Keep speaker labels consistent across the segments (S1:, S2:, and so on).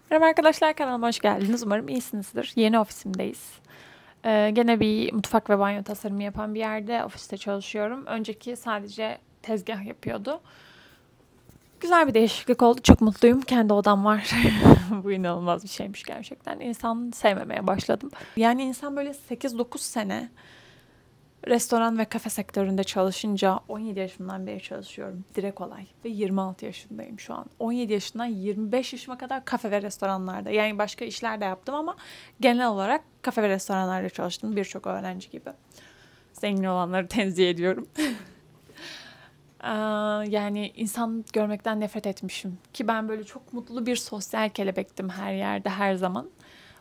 S1: Merhaba arkadaşlar, kanalıma hoş geldiniz. Umarım iyisinizdir. Yeni ofisimdeyiz. Gene bir mutfak ve banyo tasarımı yapan bir yerde ofiste çalışıyorum. Önceki sadece tezgah yapıyordu. Güzel bir değişiklik oldu. Çok mutluyum. Kendi odam var. Bu inanılmaz bir şeymiş gerçekten. İnsan sevmemeye başladım. Yani insan böyle 8-9 sene restoran ve kafe sektöründe çalışınca 17 yaşımdan beri çalışıyorum. Direkt olay. Ve 26 yaşındayım şu an. 17 yaşından 25 yaşıma kadar kafe ve restoranlarda. Yani başka işler de yaptım ama genel olarak kafe ve restoranlarda çalıştım. Birçok öğrenci gibi. Zengin olanları tenzih ediyorum. Yani insan görmekten nefret etmişim. Ki ben böyle çok mutlu bir sosyal kelebektim her yerde, her zaman.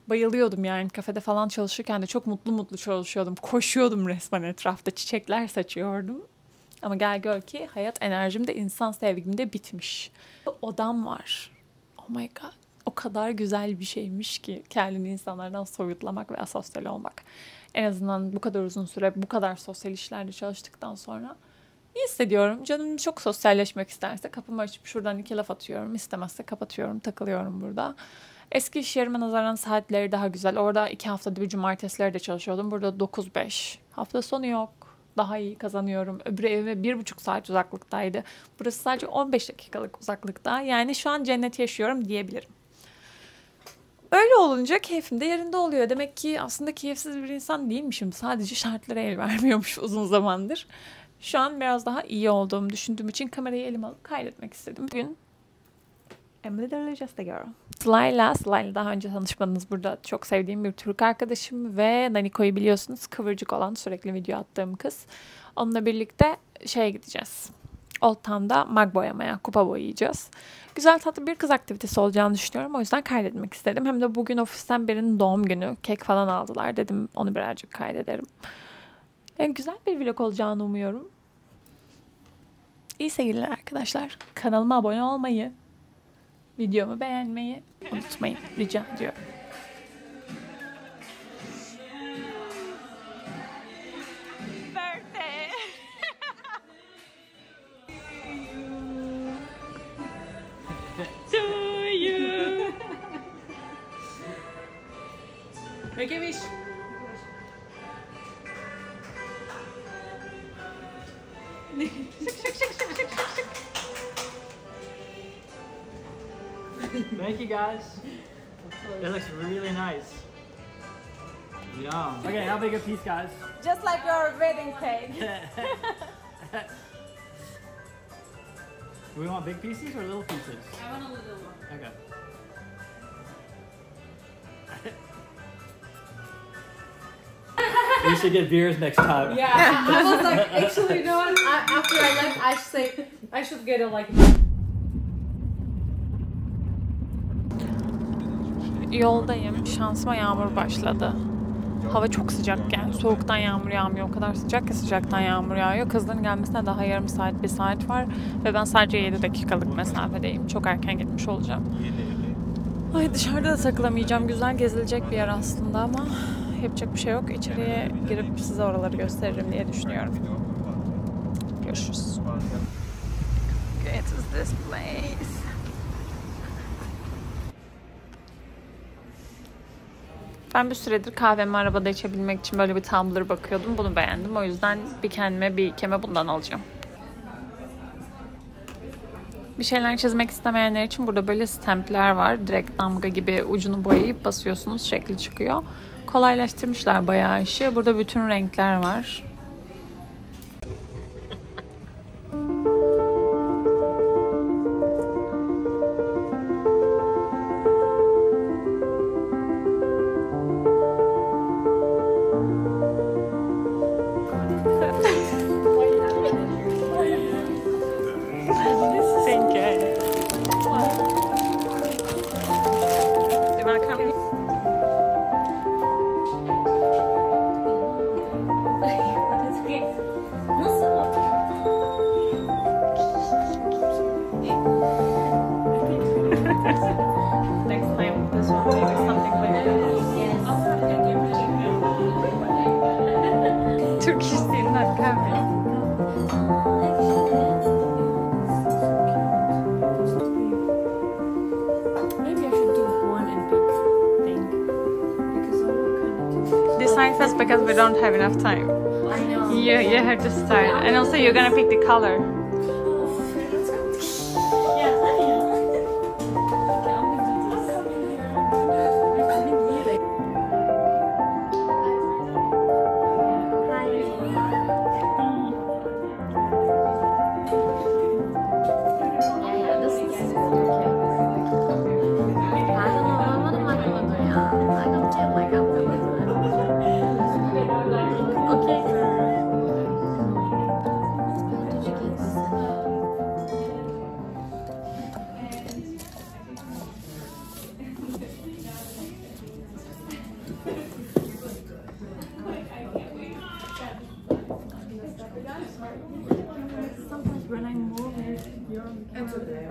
S1: Bayılıyordum yani kafede falan çalışırken de çok mutlu çalışıyordum. Koşuyordum resmen etrafta, çiçekler saçıyordum. Ama gel gör ki hayat enerjim de insan sevgim de bitmiş. Odam var. Oh my god. O kadar güzel bir şeymiş ki kendini insanlardan soyutlamak ve asosyal olmak. En azından bu kadar uzun süre bu kadar sosyal işlerde çalıştıktan sonra iyi hissediyorum. Canım çok sosyalleşmek isterse kapımı açıp şuradan 2 laf atıyorum. İstemezse kapatıyorum, takılıyorum burada. Eski iş yerime nazaran saatleri daha güzel. Orada 2 haftada bir cumartesileri de çalışıyordum. Burada 9-5. Hafta sonu yok. Daha iyi kazanıyorum. Öbür evime 1,5 saat uzaklıktaydı. Burası sadece 15 dakikalık uzaklıkta. Yani şu an cenneti yaşıyorum diyebilirim. Öyle olunca keyfim de yerinde oluyor. Demek ki aslında keyifsiz bir insan değilmişim. Sadece şartlara el vermiyormuş uzun zamandır. Şu an biraz daha iyi olduğumu düşündüğüm için kamerayı elime alıp kaydetmek istedim. Bugün I'm literally just a girl. Sıla'yla daha önce tanışmadınız. Burada çok sevdiğim bir Türk arkadaşım ve Naniko'yu biliyorsunuz. Kıvırcık olan, sürekli video attığım kız. Onunla birlikte şeye gideceğiz. Old Town'da mag boyamaya, kupa boyayacağız. Güzel tatlı bir kız aktivitesi olacağını düşünüyorum. O yüzden kaydetmek istedim. Hem de bugün ofisten birinin doğum günü. Kek falan aldılar. Dedim onu birazcık kaydederim. Yani güzel bir vlog olacağını umuyorum. İyi seyirler arkadaşlar. Kanalıma abone olmayı, videomu beğenmeyi unutmayın. Rica ediyorum. Birthday. To you. Make a wish.
S2: Thank you guys. It looks really nice. Yum. Okay, how big a piece, guys?
S1: Just like your wedding cake.
S2: Do we want big pieces or little pieces?
S1: I want a little one.
S2: Okay. We should get beers next time.
S3: Yeah, I was like, actually, you know what? After I left, I should get a like.
S1: Yoldayım. Şansıma yağmur başladı. Hava çok sıcak yani. Soğuktan yağmur yağmıyor. O kadar sıcak ki sıcaktan yağmur yağıyor. Kızların gelmesine daha yarım saat, 1 saat var. Ve ben sadece 7 dakikalık mesafedeyim. Çok erken gitmiş olacağım. Ay, dışarıda da takılamayacağım. Güzel gezilecek bir yer aslında ama yapacak bir şey yok. İçeriye girip size oraları gösteririm diye düşünüyorum. Görüşürüz. Okay, it is this place. Ben bir süredir kahvemi arabada içebilmek için böyle bir tumbler bakıyordum. Bunu beğendim. O yüzden bir kendime bir keme bundan alacağım. Bir şeyler çizmek istemeyenler için burada böyle stampler var. Direkt damga gibi ucunu boyayıp basıyorsunuz. Şekli çıkıyor. Kolaylaştırmışlar bayağı işi. Burada bütün renkler var. start first because we don't have enough time.
S3: I know.
S1: You have to start. And also you're gonna pick the color. When I move, you're
S4: It's okay.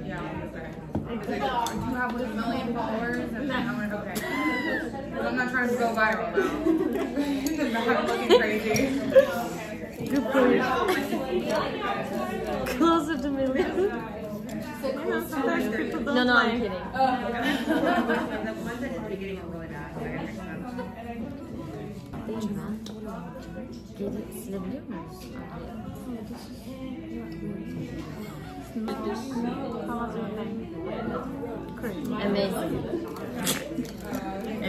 S4: Yeah, okay. You have 1 million followers, and then I'm like, okay. Well, I'm not trying to go viral though. I'm looking crazy.
S1: good for you. Closer to million. Sometimes people don't
S3: No, I'm
S1: like.
S3: kidding.
S4: The ones that in the beginning are really bad. So I understand.
S3: Geri silebiliyor muyuz? Amazing.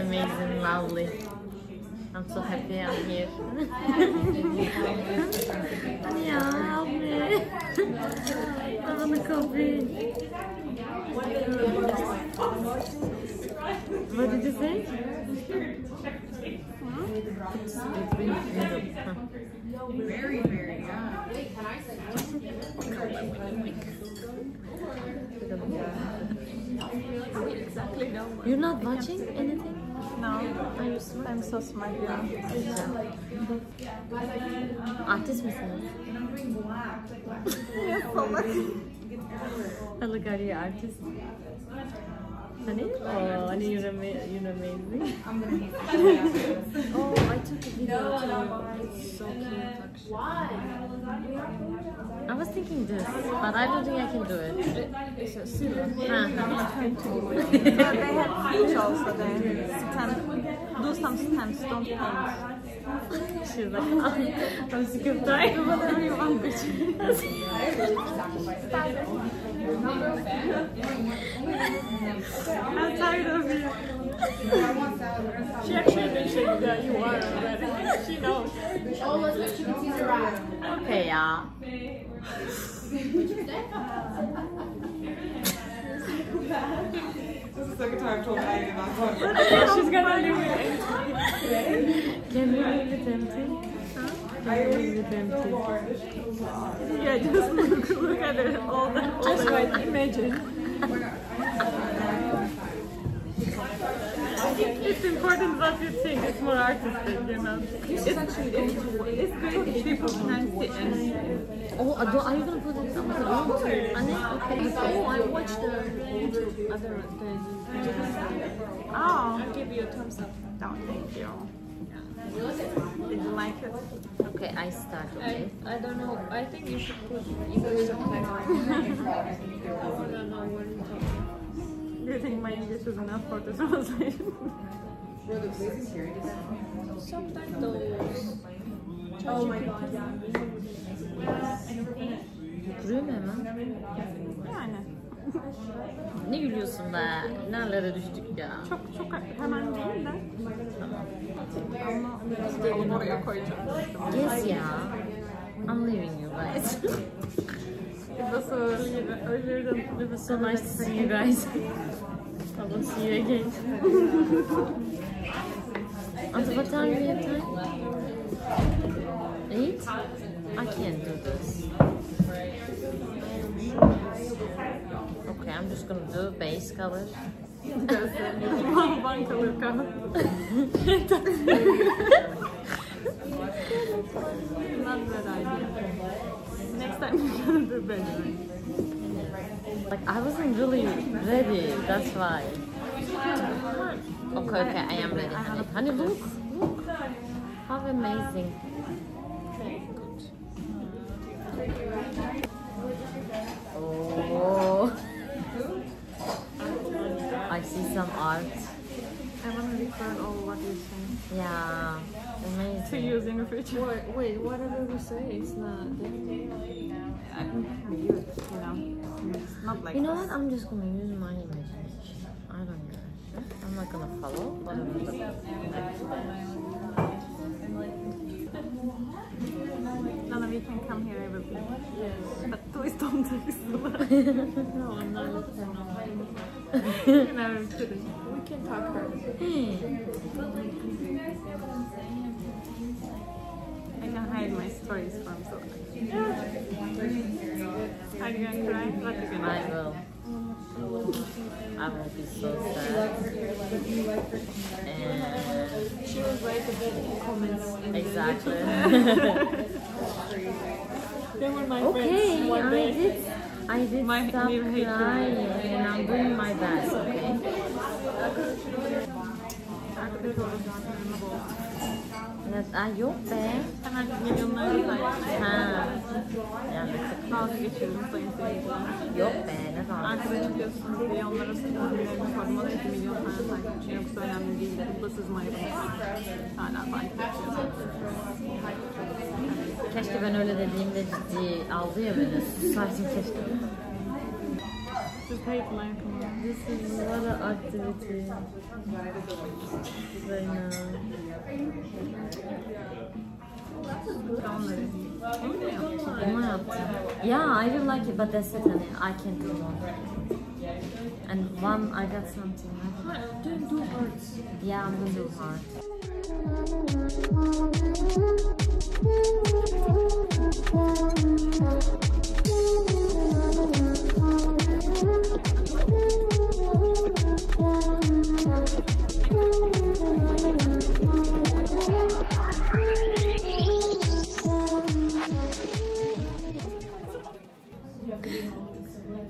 S3: Amazing, lovely. I'm so happy I'm here. Yeah, help me. I want a coffee. What did you say?
S4: Very, very, yeah.
S3: You're not watching anything?
S1: No, I'm so smart.
S3: Artist misiniz? Look at you, artist. Honey? Oh, honey, you're amazing.
S4: I'm gonna need to
S3: Oh, I took a video too. It's so cute, actually. I was thinking this, but I don't think I can do it.
S1: Yeah, they have speech also there. Do some stamps, don't paint.
S3: She's like, I'm sick of trying.
S1: Whatever you want, bitch. I'm tired of you. She actually mentioned that you are already. She knows.
S3: Okay, yeah.
S4: This is the second time I've told Maggie not to.
S1: She's gonna leave it.
S3: Can we leave it empty? Can we leave it empty?
S1: Yeah, just look at it. All the imagine. It's important what you think. It's more artistic, you know. It's great people can see anything.
S3: Oh, are you gonna put it on the room? Okay.
S5: Oh, I watched the other
S1: Oh,
S5: I'll give you a thumbs up.
S1: no, thank you. Did you like it?
S3: Okay, I start, okay?
S5: I don't know. I think you should put English subtitles. I don't know what you're talking.
S1: Do you think my English is enough for the translation?
S5: Subtitles.
S1: Oh my god, yeah.
S3: Kuruyor mu hemen?
S1: Yani.
S3: Ne gülüyorsun be? Nerelere düştük ya?
S1: Çok hemen değil de. Ama onu oraya koyacağım.
S3: Yes, yeah. I'm leaving you guys.
S1: It was earlier than
S3: It was so nice to see you guys. I will see you again. Until what time do we have time? 8? I can't do this. Okay, I'm just gonna do base color.
S1: one color color. Not bad idea. Next time we're gonna do better.
S3: Like I wasn't really ready, that's why. Okay, I am ready, honey. Honey, look. How amazing. Oh. I see some art.
S5: I want to record all what you say.
S3: Yeah, amazing.
S5: To use in the future. Wait, whatever we say, it's not. I can use it, you know. It's not like.
S3: You know what? I'm just gonna use my imagination. I don't know. I'm not gonna follow. But
S5: None of you can come here every week. Yes. But please don't text me.
S3: no, I'm not.
S5: You know, I'm kidding.
S1: We can talk first.
S5: I can hide my stories from someone. Are you gonna cry? What are you gonna
S3: I will. I will be so sad. And
S1: She was right a bit in comments.
S3: exactly.
S1: They were my
S3: Okay,
S1: friends one day.
S3: I did stop
S5: new hate
S3: crying and I'm doing my best, okay? Yok be.
S5: Hemen milyonları like.
S3: Ha. Yani
S5: Dalga geçiyorum sayın seyirciler.
S3: yok be, ne zaman?
S5: Arkada çıkıyorsunuz diye onlara sakınlarını korumak 2 milyon tane takipçi yoksa önemli değil. Bu da siz mayınız. Hala takip ediyorsunuz.
S3: Keşke ben öyle dediğimde ciddi aldı ya beni. Susarsın keşke.
S5: Just hate my opinion.
S3: This is what an activity. Right now. Ama yaptım. Yeah, I do like it, but that's it, honey. I can't do more. And one, I got something.
S5: Do hearts.
S3: Yeah, I'm gonna do hard.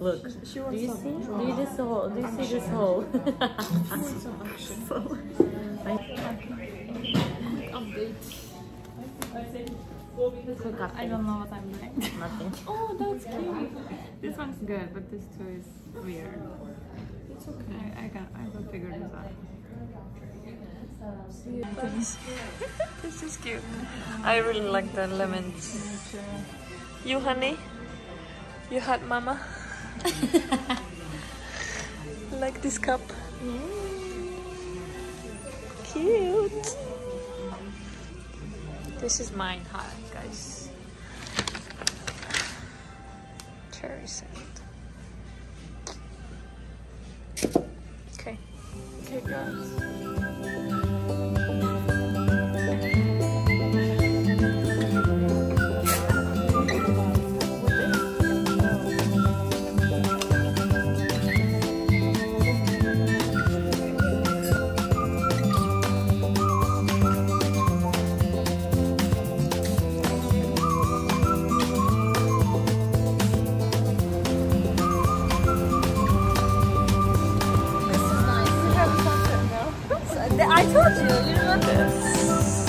S3: Look, do you see? Do you this hole? Do you see this hole? Quick update.
S5: I don't know what I'm doing.
S3: Nothing.
S5: Oh, that's cute. This one's good, but this two is weird. It's okay. I will figure this out.
S1: This is cute. I really like the lemons. You, honey? You had mama? Like this cup? Cute. This is mine, hi guys. Cherry scent. Okay. Okay, guys. I told you, you remember this.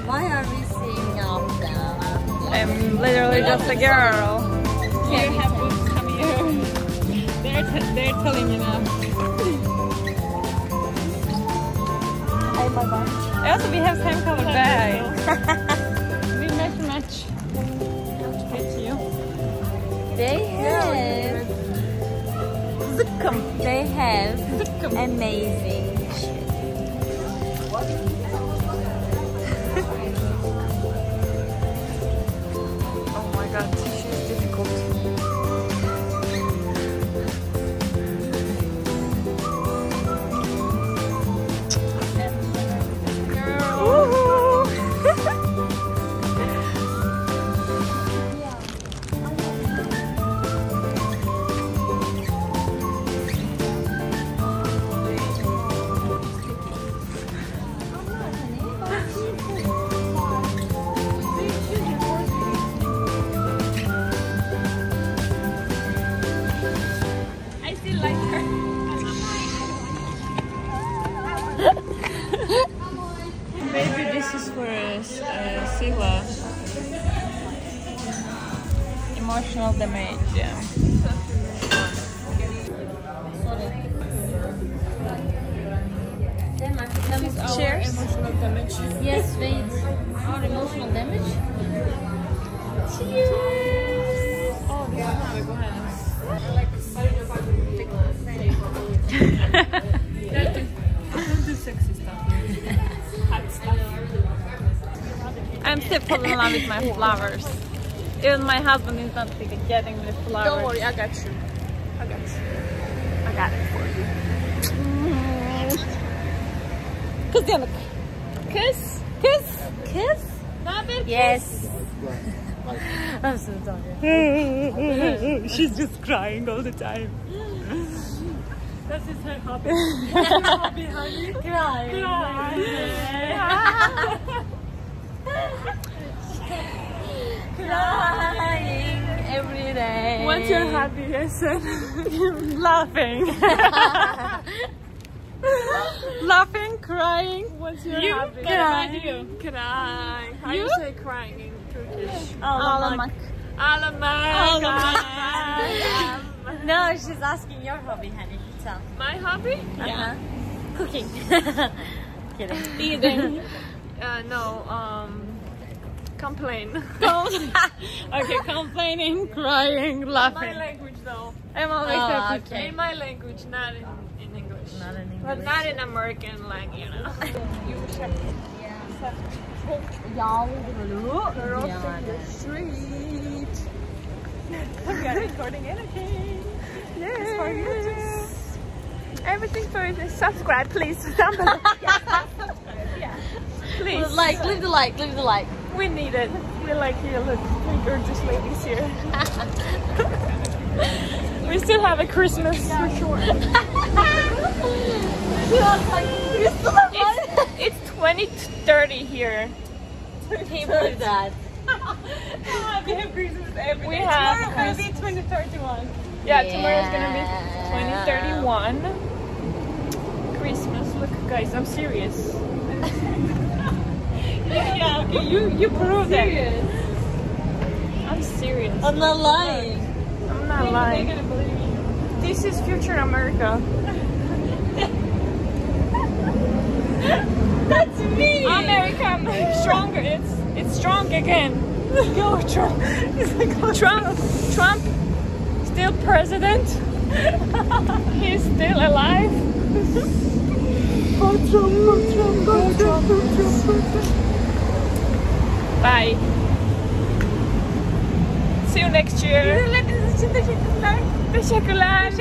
S3: Why are we seeing up there?
S1: I'm literally just a girl. You have books, come here. They're telling you now. Hey, bye-bye. Also, we have same color bag. We match. It's you.
S3: They have zıkkım. They have amazing shit.
S1: Oh my god, she's difficult. Sila. Emotional damage. Cheers.
S5: Emotional damage.
S3: Yes, wait. Our emotional damage?
S5: Oh, yeah. Go ahead. Don't do sexy stuff. Hot stuff.
S1: I'm still falling in love with my flowers. Even my husband is not getting the flowers.
S5: Don't worry, I got you. I got you.
S1: I got it for you. Kiss yanık. Kiss. Kiss. Kiss.
S3: Yes. I'm so sorry.
S1: She's just crying all the time.
S5: That is her hobby. What's your hobby, honey?
S3: Crying. Crying every day.
S1: What's your hobby, Yesen? Laughing. Laughing, crying.
S5: What's your
S1: You
S5: hobby?
S1: cry.
S5: Crying. How do
S1: You?
S5: you say crying in Turkish?
S1: Ağlamak.
S3: No, she's asking your hobby, honey. Tell.
S5: My hobby?
S3: Uh-huh. Cooking. Kidding.
S1: Eating.
S5: Complain.
S1: Okay, complaining, crying,
S5: My
S1: laughing.
S5: language though.
S1: I'm always happy.
S3: Okay.
S5: In my language, not in English.
S3: Not in English.
S5: But not in American, like, you know. Girls in the street.
S1: We are recording anything.
S5: Yes. For YouTube. Everything for you. Subscribe, please. Somebody. Please.
S3: Leave the like.
S5: We need it. We like you. Look, three gorgeous ladies here. We still have a Christmas for sure. It's 2030 here.
S3: Can't believe that.
S1: We have Christmas every
S5: We
S1: day.
S5: have
S1: Tomorrow will be 2031.
S5: Yeah, tomorrow's gonna be 2031. Christmas. Look, guys, I'm serious.
S1: Yeah, okay, you prove it.
S5: I'm serious.
S3: I'm not lying.
S5: I'm not lying.
S1: They're gonna believe you.
S5: This is future America.
S1: That's me.
S5: America stronger. It's strong again. Go Trump. Trump still president. He's still alive. Go Trump. Bye. See you next year. Teşekkürler.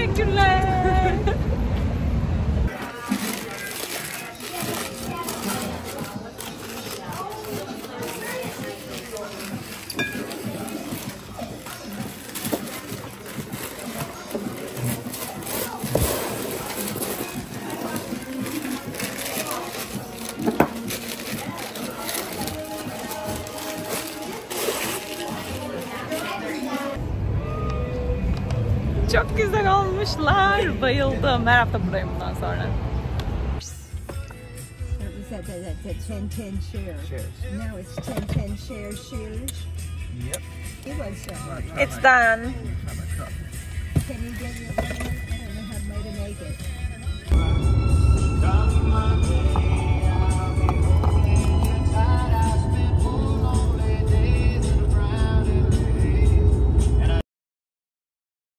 S1: Çok güzel olmuşlar. Bayıldım. Her hafta buradayım bundan sonra.
S6: It was at 10-10 shares. Now it's 10-10 shares.
S7: Yep.
S6: It was.
S1: It's done.
S6: Can you get it?